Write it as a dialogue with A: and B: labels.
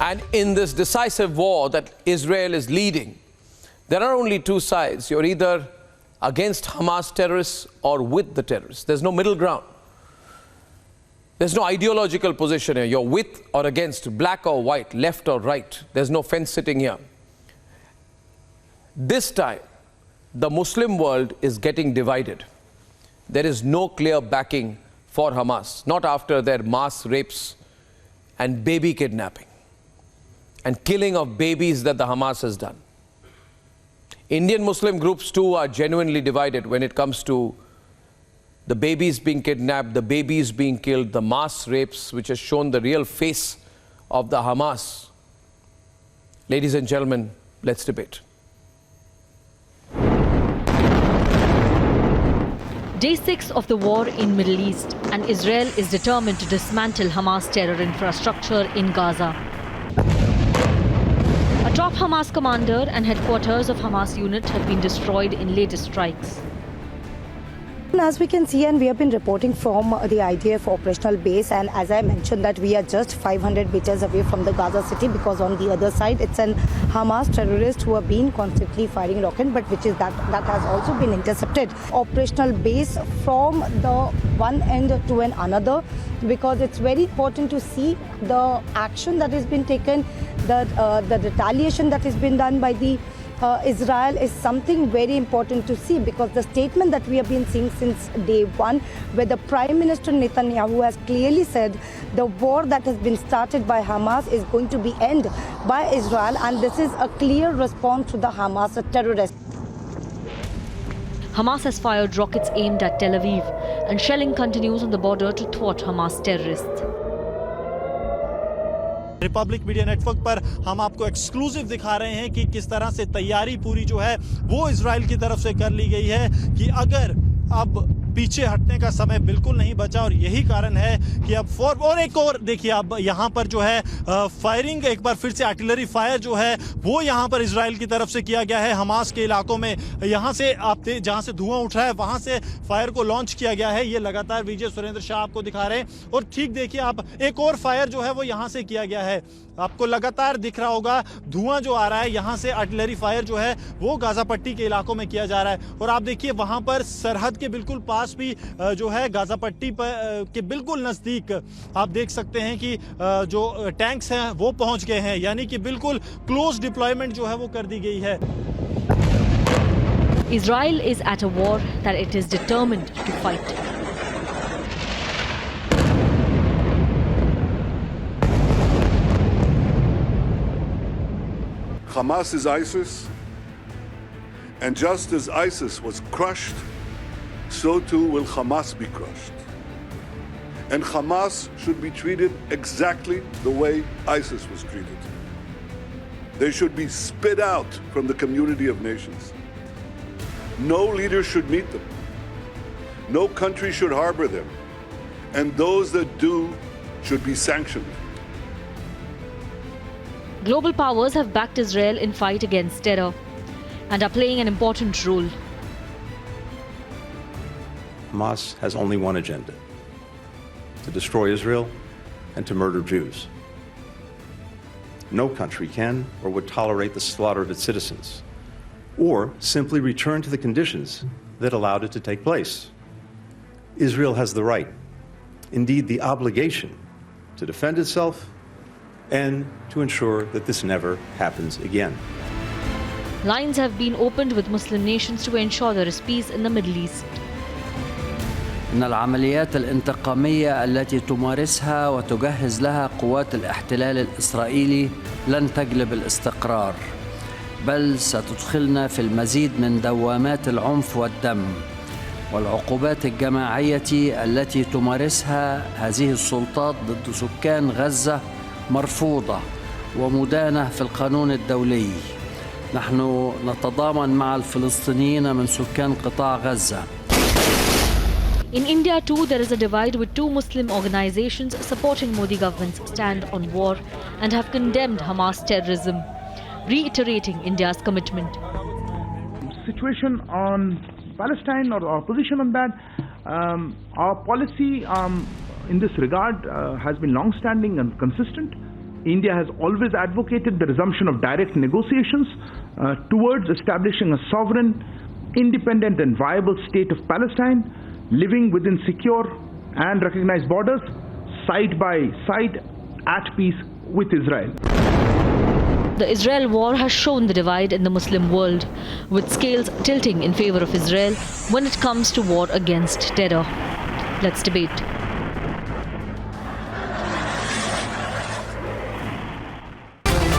A: And in this decisive war that Israel is leading, there are only two sides. You're either against Hamas terrorists or with the terrorists. There's no middle ground. There's no ideological position here. You're with or against, black or white, left or right. There's no fence sitting here. This time, the Muslim world is getting divided. There is no clear backing for Hamas, not after their mass rapes and baby kidnapping and killing of babies that the Hamas has done. Indian Muslim groups too are genuinely divided when it comes to the babies being kidnapped, the babies being killed, the mass rapes, which has shown the real face of the Hamas. Ladies and gentlemen, let's debate.
B: Day 6 of the war in Middle East, and Israel is determined to dismantle Hamas terror infrastructure in Gaza. A top Hamas commander and headquarters of Hamas unit have been destroyed in latest strikes.
C: As we can see, and we have been reporting from the IDF operational base, and as I mentioned that we are just 500 meters away from the Gaza city, because on the other side it's an Hamas terrorist who have been constantly firing rocket, but which is that has also been intercepted. Operational base from the one end to another, because it's very important to see the action that has been taken, the retaliation that has been done by the Israel is something very important to see, because the statement that we have been seeing since day one, where the Prime Minister Netanyahu has clearly said the war that has been started by Hamas is going to be ended by Israel, and this is a clear response to the Hamas terrorists.
B: Hamas has fired rockets aimed at Tel Aviv, and shelling continues on the border to thwart Hamas terrorists.
D: Republic media network पर हम आपको exclusive दिखा रहे हैं कि किस तरह से तैयारी पूरी जो है वो इजराइल की तरफ से कर ली गई है कि अगर अब पीछे हटने का समय बिल्कुल नहीं बचा, और यही कारण है कि अब और एक और देखिए अब यहाँ पर जो है फायरिंग, एक बार फिर से आर्टिलरी फायर जो है वो यहाँ पर इजराइल की तरफ से किया गया है हमास के इलाकों में। यहाँ से आप जहाँ से धुआं उठ रहा है वहाँ से फायर को लॉन्च किया गया है। ये लगातार विजय सुरेंद्र शाह आपको दिखा रहे हैं, और ठीक देखिए आप एक और फायर जो है वो यहाँ से किया गया है। आपको लगातार दिख रहा होगा धुआं जो आ रहा है, यहाँ से आर्टिलरी फायर जो है वो गाजा पट्टी के इलाकों में किया जा रहा है। और आप देखिए वहाँ पर सरहद के बिल्कुल पास भी जो है गाजा पट्टी के बिल्कुल नजदीक आप देख सकते हैं कि जो टैंक्स हैं वो पहुंच गए हैं, यानी कि बिल्कुल क्लोज डिप्लॉयमेंट जो है वो कर दी गई है।
B: Israel is at a war that it is determined to fight.
E: Hamas is ISIS, and just as ISIS was crushed, so too will Hamas be crushed. And Hamas should be treated exactly the way ISIS was treated. They should be spit out from the community of nations. No leader should meet them. No country should harbor them. And those that do should be sanctioned.
B: Global powers have backed Israel in fight against terror and are playing an important role.
F: Hamas has only one agenda: to destroy Israel and to murder Jews. No country can or would tolerate the slaughter of its citizens, or simply return to the conditions that allowed it to take place. Israel has the right, indeed the obligation, to defend itself and to ensure that this never happens again.
B: Lines have been opened with Muslim nations to ensure there is peace in the Middle East.
G: إن العمليات الانتقامية التي تمارسها وتجهز لها قوات الاحتلال الإسرائيلي لن تجلب الاستقرار، بل ستدخلنا في المزيد من دوامات العنف والدم والعقوبات الجماعية التي تمارسها هذه السلطات ضد سكان غزة مرفوضة ومدانة في القانون الدولي. نحن نتضامن مع الفلسطينيين من سكان قطاع غزة.
B: In India too, there is a divide, with two Muslim organizations supporting Modi government's stand on war and have condemned Hamas terrorism, reiterating India's commitment.
H: Situation on Palestine, or our position on that, our policy in this regard has been long-standing and consistent. India has always advocated the resumption of direct negotiations towards establishing a sovereign, independent and viable state of Palestine, living within secure and recognized borders, side by side, at peace with Israel.
B: The Israel war has shown the divide in the Muslim world, with scales tilting in favor of Israel when it comes to war against terror. Let's debate.